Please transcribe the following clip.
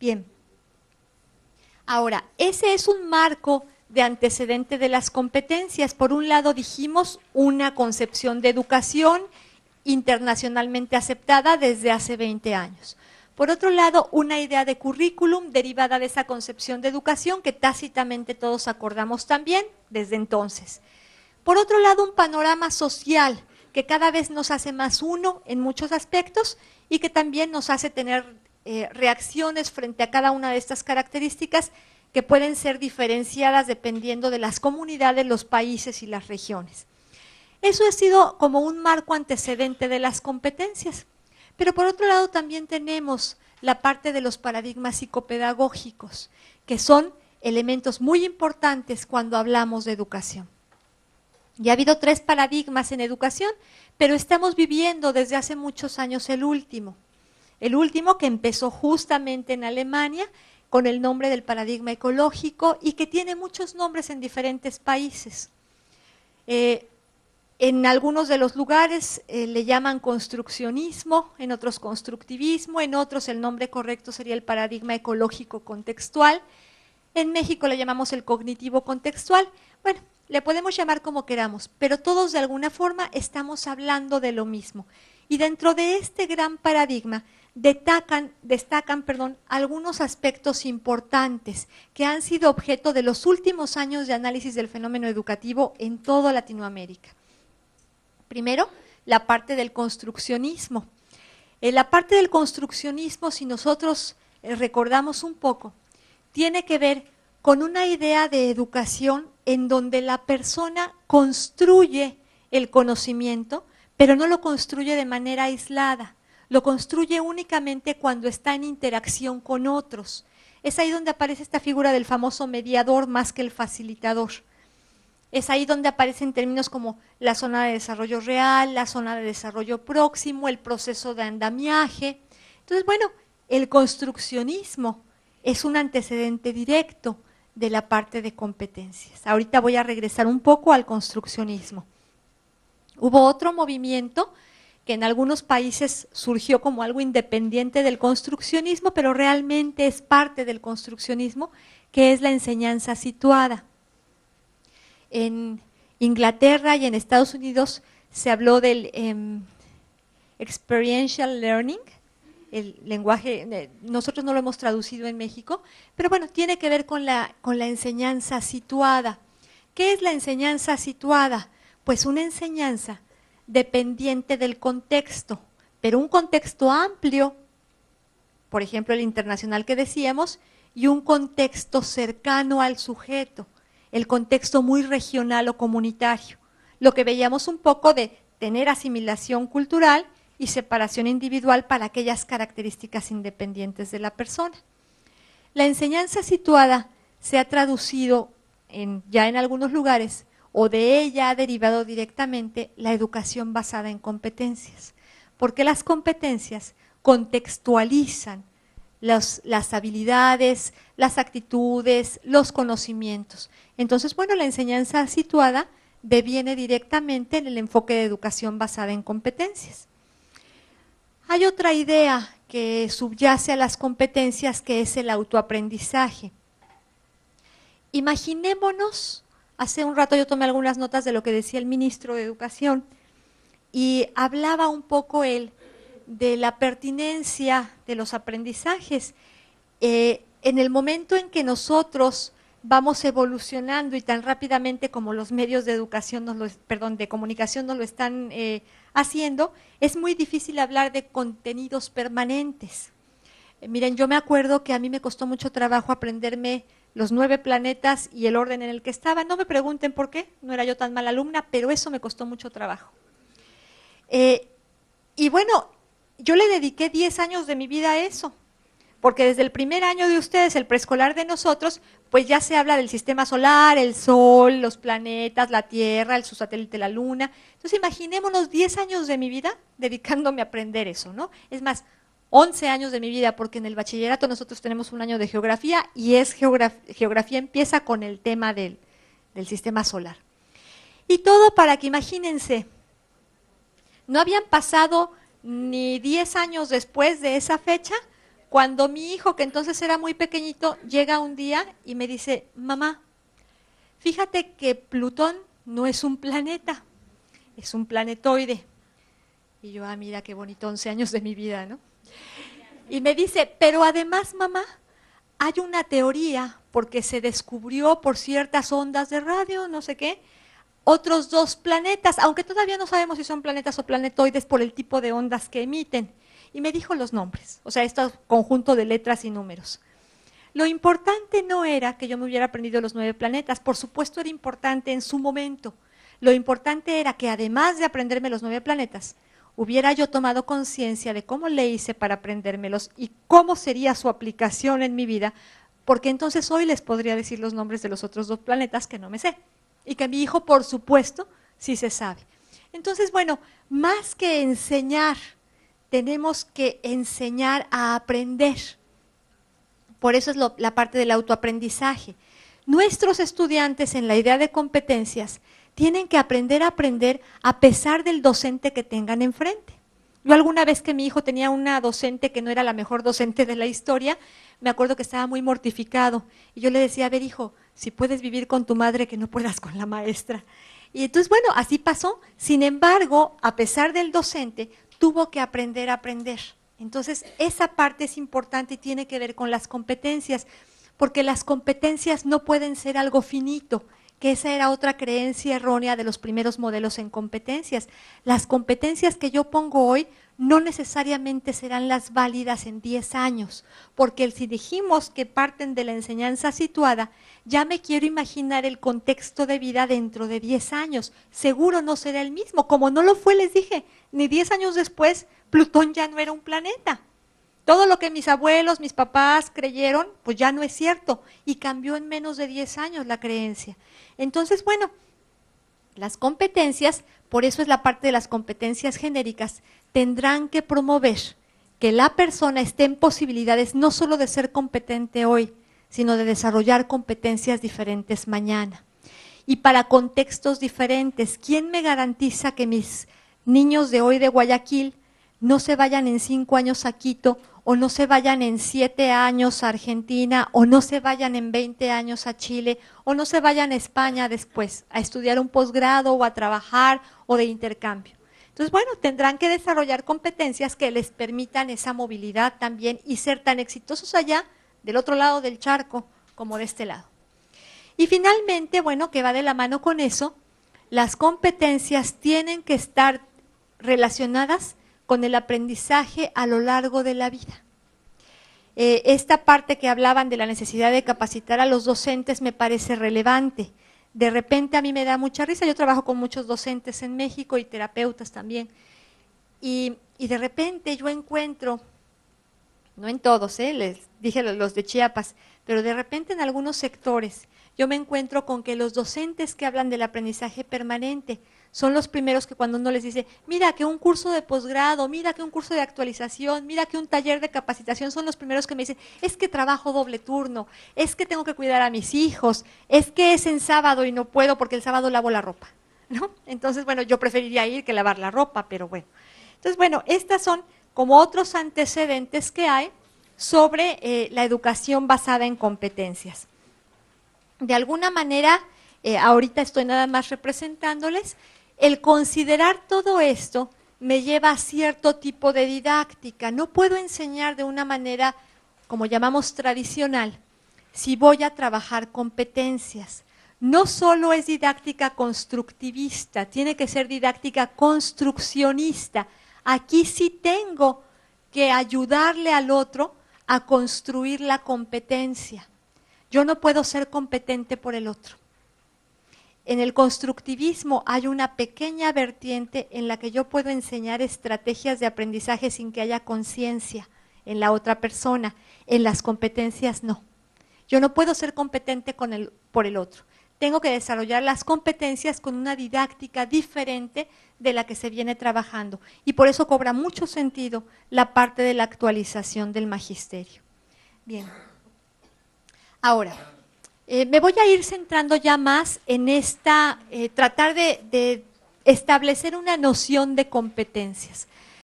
Bien. Ahora, ese es un marco de antecedente de las competencias. Por un lado dijimos una concepción de educación internacionalmente aceptada desde hace 20 años. Por otro lado, una idea de currículum derivada de esa concepción de educación que tácitamente todos acordamos también desde entonces. Por otro lado, un panorama social que cada vez nos hace más uno en muchos aspectos y que también nos hace tener reacciones frente a cada una de estas características que pueden ser diferenciadas dependiendo de las comunidades, los países y las regiones. Eso ha sido como un marco antecedente de las competencias. Pero por otro lado también tenemos la parte de los paradigmas psicopedagógicos, que son elementos muy importantes cuando hablamos de educación. Ya ha habido 3 paradigmas en educación, pero estamos viviendo desde hace muchos años el último. El último que empezó justamente en Alemania con el nombre del paradigma ecológico y que tiene muchos nombres en diferentes países. En algunos de los lugares le llaman construccionismo, en otros constructivismo, en otros el nombre correcto sería el paradigma ecológico contextual. En México le llamamos el cognitivo contextual. Bueno, le podemos llamar como queramos, pero todos de alguna forma estamos hablando de lo mismo. Y dentro de este gran paradigma destacan algunos aspectos importantes que han sido objeto de los últimos años de análisis del fenómeno educativo en toda Latinoamérica. Primero, la parte del construccionismo. La parte del construccionismo, si nosotros recordamos un poco, tiene que ver con una idea de educación en donde la persona construye el conocimiento, pero no lo construye de manera aislada, lo construye únicamente cuando está en interacción con otros. Es ahí donde aparece esta figura del famoso mediador más que el facilitador. Es ahí donde aparecen términos como la zona de desarrollo real, la zona de desarrollo próximo, el proceso de andamiaje. Entonces, bueno, el construccionismo es un antecedente directo de la parte de competencias. Ahorita voy a regresar un poco al construccionismo. Hubo otro movimiento que en algunos países surgió como algo independiente del construccionismo, pero realmente es parte del construccionismo, que es la enseñanza situada. En Inglaterra y en Estados Unidos se habló del experiential learning, el lenguaje, nosotros no lo hemos traducido en México, pero bueno, tiene que ver con la enseñanza situada. ¿Qué es la enseñanza situada? Pues una enseñanza dependiente del contexto, pero un contexto amplio, por ejemplo el internacional que decíamos, y un contexto cercano al sujeto, el contexto muy regional o comunitario, lo que veíamos un poco de tener asimilación cultural y separación individual para aquellas características independientes de la persona. La enseñanza situada se ha traducido ya en algunos lugares, o de ella ha derivado directamente la educación basada en competencias, porque las competencias contextualizan las habilidades, las actitudes, los conocimientos. Entonces, bueno, la enseñanza situada deviene directamente en el enfoque de educación basada en competencias. Hay otra idea que subyace a las competencias, que es el autoaprendizaje. Imaginémonos, hace un rato yo tomé algunas notas de lo que decía el ministro de Educación y hablaba un poco él de la pertinencia de los aprendizajes. En el momento en que nosotros vamos evolucionando y tan rápidamente como los medios de educación, de comunicación nos lo están haciendo, es muy difícil hablar de contenidos permanentes. Miren, yo me acuerdo que a mí me costó mucho trabajo aprenderme los 9 planetas y el orden en el que estaban. No me pregunten por qué, no era yo tan mala alumna, pero eso me costó mucho trabajo. Y bueno, yo le dediqué 10 años de mi vida a eso, porque desde el primer año de ustedes, el preescolar de nosotros, pues ya se habla del sistema solar, el sol, los planetas, la Tierra, su satélite, la Luna. Entonces imaginémonos 10 años de mi vida dedicándome a aprender eso, ¿no? Es más, 11 años de mi vida, porque en el bachillerato nosotros tenemos un año de geografía y geografía empieza con el tema del sistema solar. Y todo para que, imagínense, no habían pasado ni 10 años después de esa fecha cuando mi hijo, que entonces era muy pequeñito, llega un día y me dice, mamá, fíjate que Plutón no es un planeta, es un planetoide. Y yo, mira qué bonito, 11 años de mi vida, ¿no? Y me dice, pero además, mamá, hay una teoría, porque se descubrió por ciertas ondas de radio, no sé qué, otros 2 planetas, aunque todavía no sabemos si son planetas o planetoides por el tipo de ondas que emiten. Y me dijo los nombres, o sea, este conjunto de letras y números. Lo importante no era que yo me hubiera aprendido los 9 planetas, por supuesto era importante en su momento. Lo importante era que además de aprenderme los 9 planetas, hubiera yo tomado conciencia de cómo le hice para aprendérmelos y cómo sería su aplicación en mi vida, porque entonces hoy les podría decir los nombres de los otros 2 planetas que no me sé, y que mi hijo, por supuesto, sí se sabe. Entonces, bueno, más que enseñar, tenemos que enseñar a aprender. Por eso es la parte del autoaprendizaje. Nuestros estudiantes en la idea de competencias tienen que aprender a aprender a pesar del docente que tengan enfrente. Yo alguna vez que mi hijo tenía una docente que no era la mejor docente de la historia, me acuerdo que estaba muy mortificado y yo le decía, a ver hijo, si puedes vivir con tu madre que no puedas con la maestra. Y entonces bueno, así pasó. Sin embargo, a pesar del docente, tuvo que aprender a aprender. Entonces esa parte es importante y tiene que ver con las competencias, porque las competencias no pueden ser algo finito, que esa era otra creencia errónea de los primeros modelos en competencias. Las competencias que yo pongo hoy no necesariamente serán las válidas en 10 años, porque si dijimos que parten de la enseñanza situada, ya me quiero imaginar el contexto de vida dentro de 10 años. Seguro no será el mismo, como no lo fue, les dije, ni 10 años después, Plutón ya no era un planeta. Todo lo que mis abuelos, mis papás creyeron, pues ya no es cierto, y cambió en menos de 10 años la creencia. Entonces, bueno, las competencias, por eso es la parte de las competencias genéricas, tendrán que promover que la persona esté en posibilidades no solo de ser competente hoy, sino de desarrollar competencias diferentes mañana. Y para contextos diferentes, ¿quién me garantiza que mis niños de hoy de Guayaquil no se vayan en 5 años a Quito, o no se vayan en 7 años a Argentina, o no se vayan en 20 años a Chile, o no se vayan a España después a estudiar un posgrado o a trabajar o de intercambio? Entonces, bueno, tendrán que desarrollar competencias que les permitan esa movilidad también y ser tan exitosos allá, del otro lado del charco, como de este lado. Y finalmente, bueno, que va de la mano con eso, las competencias tienen que estar relacionadas con el aprendizaje a lo largo de la vida. Esta parte que hablaban de la necesidad de capacitar a los docentes me parece relevante. De repente a mí me da mucha risa, yo trabajo con muchos docentes en México y terapeutas también, y de repente yo encuentro, no en todos, les dije los de Chiapas, pero de repente en algunos sectores yo me encuentro con que los docentes que hablan del aprendizaje permanente son los primeros que cuando uno les dice, mira que un curso de posgrado, mira que un curso de actualización, mira que un taller de capacitación, son los primeros que me dicen, es que trabajo doble turno, es que tengo que cuidar a mis hijos, es que es en sábado y no puedo porque el sábado lavo la ropa, ¿no? Entonces, bueno, yo preferiría ir que lavar la ropa, pero bueno. Entonces, bueno, estas son como otros antecedentes que hay sobre la educación basada en competencias. De alguna manera, ahorita estoy nada más representándoles, el considerar todo esto me lleva a cierto tipo de didáctica. No puedo enseñar de una manera, como llamamos tradicional, si voy a trabajar competencias. No solo es didáctica constructivista, tiene que ser didáctica construccionista. Aquí sí tengo que ayudarle al otro a construir la competencia. Yo no puedo ser competente por el otro. En el constructivismo hay una pequeña vertiente en la que yo puedo enseñar estrategias de aprendizaje sin que haya conciencia en la otra persona. En las competencias no. Yo no puedo ser competente por el otro. Tengo que desarrollar las competencias con una didáctica diferente de la que se viene trabajando. Y por eso cobra mucho sentido la parte de la actualización del magisterio. Bien. Ahora, me voy a ir centrando ya más en tratar de establecer una noción de competencias.